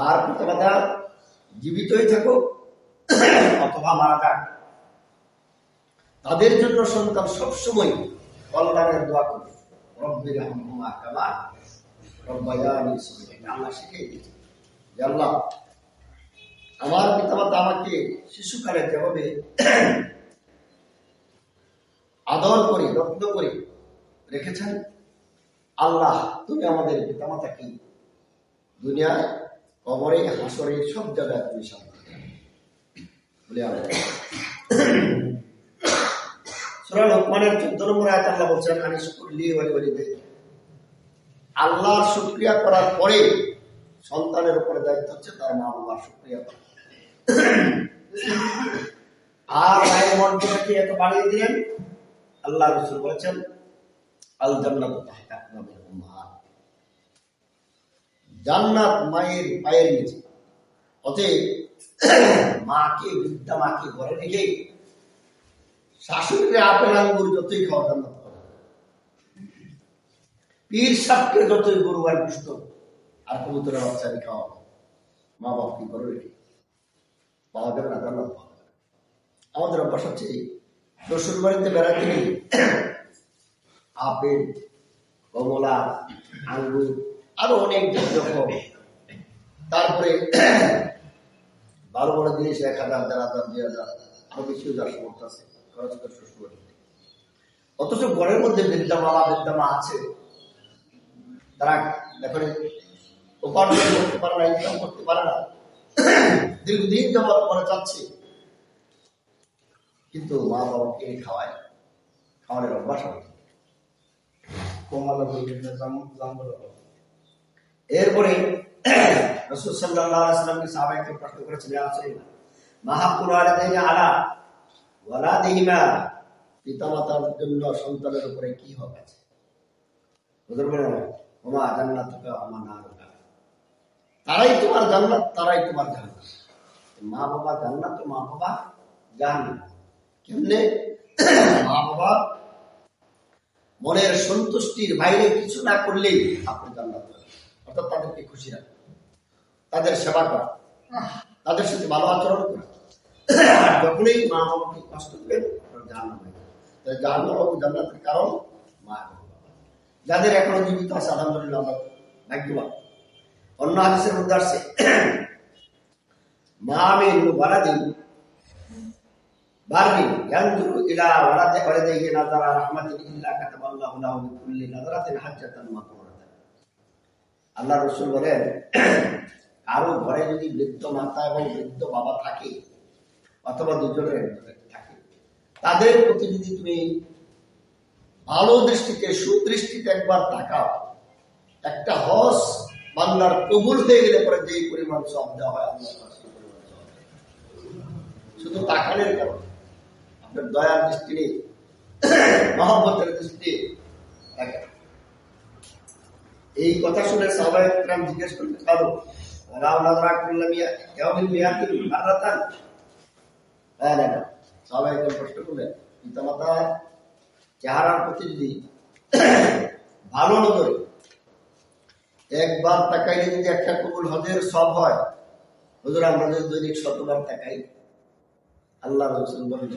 আর পিতামাতা জীবিতই থাকুক অথবা মারা যাক, তাদের জন্য সন্তান সবসময় কল্যাণের দোয়া করে, রব্বির হামহুমা কামা রব্বায়ানি সগীরা। আল্লাহ শিখিয়ে দিয়েছে যে আল্লাহ আমার পিতামাতা আমাকে শিশুকালে যেভাবে আদর করে যত্ন করে রেখেছেন, আল্লাহ তুমি আমাদের পিতামাতাকে দুনিয়ায়, কবরে, হাসরে সব জায়গায় তুমি শান্তি বলে সূরা লোকমানের 14 নম্বর আয়াতে আল্লাহ বলছেন, আনিশকুরলি ওয়া লিওয়ালিদাইক। আল্লাহর শুকরিয়া করার পরে সন্তানের উপরে দায়িত্ব হচ্ছে তার মা বাবার শুকরিয়া করা। আর মায়ের মর্যাদাকে এত বাড়িয়ে দিলেন, আল্লাহ রাসূল বলেছেন আল জান্নাতু তাহতা আকদামিল উম্মাহাত, জান্নাত মায়ের পায়ের নিচে। অতএব মাকে, বৃদ্ধা মাকে ঘরে রেখে শাশুড়ির আপেল আঙ্গুর যতই খাওয়া জান্নাত করে, পীর সাপকে যতই গরু আর পুষ্ট আর কবুতরের বাচ্চাকে খাওয়া, মা বাপ কি করে রেখে পাওয়া যাবে না, জান্নাত পাওয়া যাবে। আমাদের অভ্যাস হচ্ছে শ্বশুর বাড়িতে বেড়াতে গিয়ে আপেল, কমলা, আঙ্গুর আরো অনেক রকম, তারপরে ভালো বড় জিনিস 1000, 1000, 2000 আরো বেশিও যার সমর্থ আছে খরচ করে শ্বশুর বাড়িতে। অথচ ঘরের মধ্যে বৃদ্ধা বাবা বৃদ্ধা মা আছে, তারা এখন উপার্জন করতে পারে না, ইনকাম করতে পারে না, দীর্ঘদিন যাবৎ করে যাচ্ছে, কিন্তু মা বাবাকে খাওয়ায়, খাওয়ানোর অভ্যাস হয়। এরপরে রাসূল সাল্লাল্লাহু আলাইহি ওয়াসাল্লামকে সাহাবায়ে প্রশ্ন করেছেন, ইয়া রাসূলুল্লাহ মা হাক্কুল ওয়ালিদাইনি আলা ওয়ালাদিহিমা, পিতামাতার জন্য সন্তানের উপরে কি হক আছে? হুজুর বলেন, ওমা জান্নাতুকা ওমা নারুকা, তারাই তোমার জান্নাত, তারাই তোমার জাহান্নাম। মা বাবা জান্নাত, মা বাবা জাহান্নাম। কেমনে? মা বাবা মনের সন্তুষ্টির বাইরে কিছু না করলেই আপনি জান্নাত পাবেন। অর্থাৎ তাদেরকে খুশি রাখা, তাদের সেবা করা, তাদের সাথে ভালো আচরণ করা। যখনই মা বাবাকে কষ্ট করবেন আপনার জাহান্নাম হয়ে যাবে। জাহান্নাম এবং জান্নাতের কারণ মা এবং বাবা। যাদের এখনো জীবিত আছে আলহামদুলিল্লাহ আমরা ভাগ্যবান। অন্য হাদিসের মধ্যে আসছে, মা মিন ওয়ালাদিন বাররিন ইয়ানজুরু ইলা ওয়ালাদিহি নাযারা রাহমাতিন ইল্লা কাতাবাল্লাহু লাহু বিকুল্লি নাযারাতিন হাজ্জাতান মাকরুরাতান। আল্লাহ রাসূল বলেন, কারো ঘরে যদি বৃদ্ধ মাতা এবং বৃদ্ধ বাবা থাকে অথবা দুজনের থাকে, তাদের প্রতি যদি তুমি ভালো দৃষ্টিতে, সুদৃষ্টিতে একবার তাকাও, একটা হজ বান্দার কবুল হয়ে গেলে পরে যেই পরিমাণ সওয়াব দেওয়া হয় আল্লাহ শুধু তাকানোর কারণে, আপনার দয়ার দৃষ্টি নেই, মহব্বতের দৃষ্টি। এই কথা শুনে সাহাবায়ে কেরাম জিজ্ঞেস করতে পারো, রাও নাজরা করলাম ইয়াউমিল মিয়াতিন মারাতান। হ্যাঁ না, সাহাবায়ে কেরাম প্রশ্ন করলেন, পিতামাতা চেহারার প্রতি যদি ভালো নজরে একবার তাকাইলে যদি একটা কবুল হজের সব হয়, হুজুর আমরা যদি দৈনিক 100 বার তাকাই, আল্লাহ রাসূল বলেন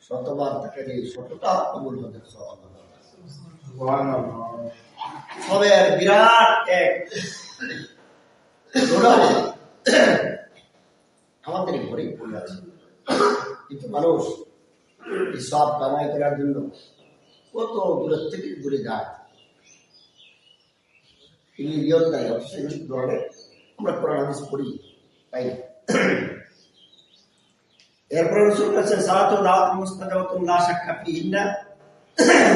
100 বার তাকাইলে 100টা কবুল হজের সব। সবের বিরাট এক আমাদের ঘরেই পড়ে আছে, কিন্তু মানুষ এই সব কামাই করার জন্য কত দূরের থেকে দূরে যায়, নিয়ত নাই। আমরা কোরআন হাদিস পড়ি তাই। এরপরে রাসূল বলেছেন, সালাতুন দাওয়াতুল মুস্তাজাবাতুন লা শাক্কা ফিহিন্না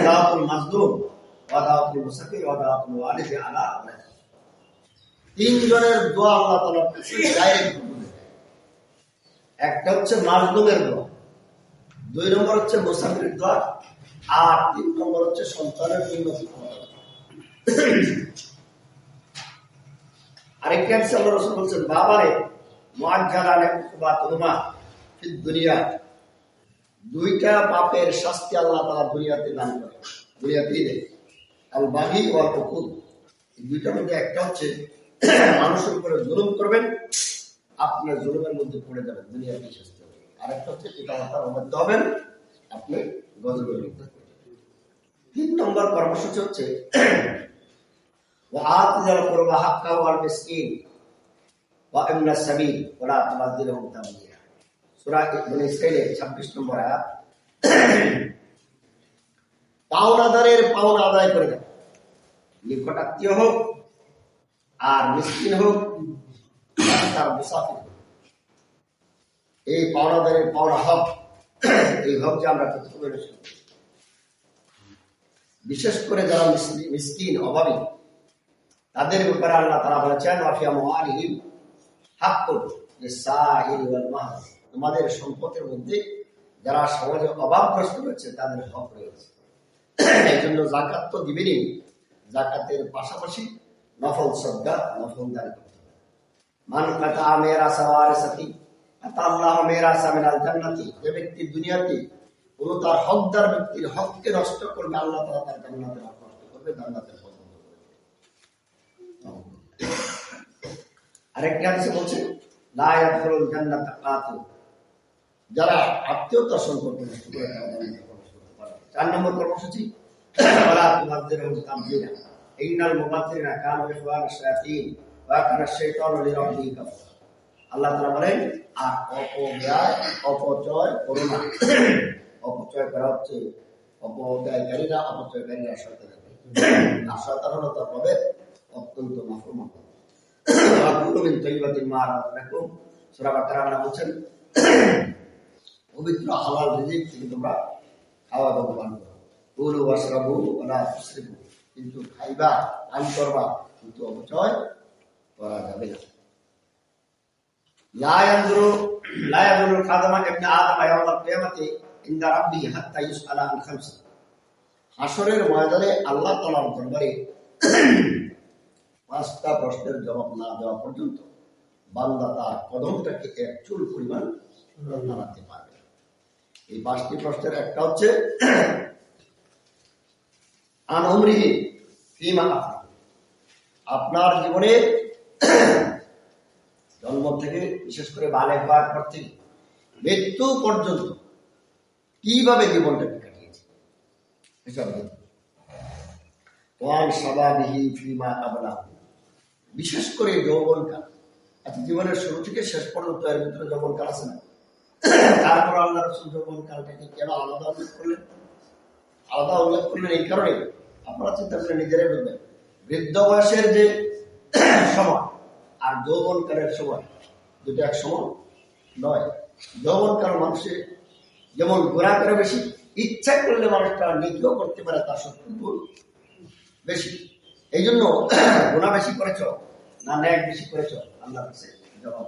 দাওয়াতুল মাজলুম ওয়া দাওয়াতুল মুসাফির ওয়া দাওয়াতুল ওয়ালিদি আলা ওয়ালাদি। তিন জনের দোয়া আল্লাহ তাআলা ডাইরেক্ট কবুল করে। একটা হচ্ছে মাজলুমের দোয়া, 2 নম্বর হচ্ছে মুসাফিরের দোয়া, আর 3 নম্বর হচ্ছে সন্তানের জন্য দোয়া। আরেকটা হাদিসে আল্লাহ রাসূল বলেছেন, বাবারে মুআজ্জালান উকুবাতুহুমা ফিদ দুনিয়া, 2টা পাপের শাস্তি আল্লাহ তাআলা দুনিয়াতে দান করে, দুনিয়াতেই দেয়। আল বাগি ওয়াল উকুদ, এই 2টার মধ্যে একটা হচ্ছে মানুষের উপরে জুলুম করবেন, আপনার জুলুমের মধ্যে পড়ে যাবেন, দুনিয়ার কি শাস্তি হবে। আরেকটা হচ্ছে পিতামাতার অবাধ্য হবেন, আপনি গজবের মধ্যে পড়ে যাবেন। 3 নম্বর কর্মসূচি হচ্ছে ওয়াআতিল কুরবা হাক্কাহু ওয়াল মিসকিন ওয়া ইবনাস সাবিল ওয়া লা তুবাদদিলহুম তাবদীলা। সূরা ইবনে ইসরাঈলের 26 নম্বর আয়াত। পাওনাদারের পাওনা আদায় করে দেন, নিকটাত্মীয় হোক আর মিসকিন হোক তার মুসাফির হোক। এই পাওনাদারের পাওনা হক, এই হক যে আমরা প্রত্যেকে বিশেষ করে যারা মিসকিন অভাবী তাদের ব্যাপারে আল্লাহ তাআলা বলেছেন ওয়াফিয়া মুআলিহিম হাক্কুন লিসাইল ওয়াল মাহরুম। তোমাদের সম্পদের মধ্যে যারা সমাজে অভাবগ্রস্ত রয়েছে তাদের হক রয়েছে। এই জন্য যাকাত তো দিবেনই, যাকাতের পাশাপাশি নফল সদকা, নফল দান করতে হবে। মান কাতা মিরাসা ওয়ারিসাতি আতাল্লাহু মিরাসা মিনাল জান্নাতি। যে ব্যক্তি দুনিয়াতে কোন তার হকদার ব্যক্তির হককে নষ্ট করবে, আল্লাহ তাআলা তার জান্নাতের হক নষ্ট করবে, জান্নাতের হক বন্ধ করে দেবে। আরেকটি হাদিসে বলছেন লা ইয়াদখুলুল জান্নাতা কাতিল। যারা আত্মীয়তার সম্পর্ক নষ্ট করে তারা জান্নাতে প্রবেশ করতে পারে। 4 নম্বর কর্মসূচি ওয়ালা তুবাদদিলহুম তাবদীলা ইন্নাল মুবাদদিরিনা কানু ইখওয়ানাশ শায়াতিন ওয়া কানা আশ-শাইতানু লিরাব্বিহি কাফুরা। আল্লাহ তাআলা বলেন আর অপচয় করো না। অপচয় করা হচ্ছে অপব্যয়কারীরা, অপচয়কারীরা শয়তানের। আর শয়তান হলো তার রবে অত্যন্ত নাফরমান। কুলু মিন তাইয়্যিবাতিল মা রাযাকনাকুম। সূরা বাকারা আল্লাহ বলেন পবিত্র হালাল রিজিক থেকে তোমরা খাওয়া দাওয়া পান করো। কুলু ওয়াশরাবু ওয়া লা তুসরিফু। কিন্তু খাইবা, পান করবা, কিন্তু অপচয় করা যাবে না। লা ইয়ানজুরুল খাদামা ইবনে আদম ইয়াওমাল কিয়ামাতি ইনদা রাব্বিহি হাত্তা ইউসআলা আন খামস। হাসরের ময়দানে আল্লাহ তাআলার দরবারে 5টা প্রশ্নের জবাব না দেওয়া পর্যন্ত বান্দা তার কদমটাকে এক চুল পরিমাণ নাড়াতে পারবে না। এই 5টি প্রশ্নের একটা হচ্ছে আন উমরিহি ফীমা আফনা। আপনার জীবনে জন্ম থেকে বিশেষ করে বালেগ হওয়ার পর থেকে মৃত্যু পর্যন্ত কিভাবে জীবনটাকে কাটিয়েছে এসব। ওয়ান শাবাবিহি ফীমা আবলাহু। বিশেষ করে যৌবনকাল। আচ্ছা, জীবনের শুরু থেকে শেষ পর্যন্ত এর ভিতরে যৌবনকাল আছে না? তারপর আল্লাহ রাসূল যৌবনকালটাকে কেন আলাদা উল্লেখ করলেন? আলাদা উল্লেখ করলেন এই কারণে, আপনারা চিন্তা করে নিজেরাই বুঝবেন। বৃদ্ধ বয়সের যে সময় আর যৌবনকালের সময় দুটো এক সময় নয়। যৌবনকাল মানুষের যেমন ঘোরা করে বেশি, ইচ্ছা করলে মানুষটা নিজেও করতে পারে, তার 70 গুণ বেশি। এই জন্য গুনাহ বেশি করেছ না ন্যায় বেশি করেছ, আল্লাহর কাছে জবাব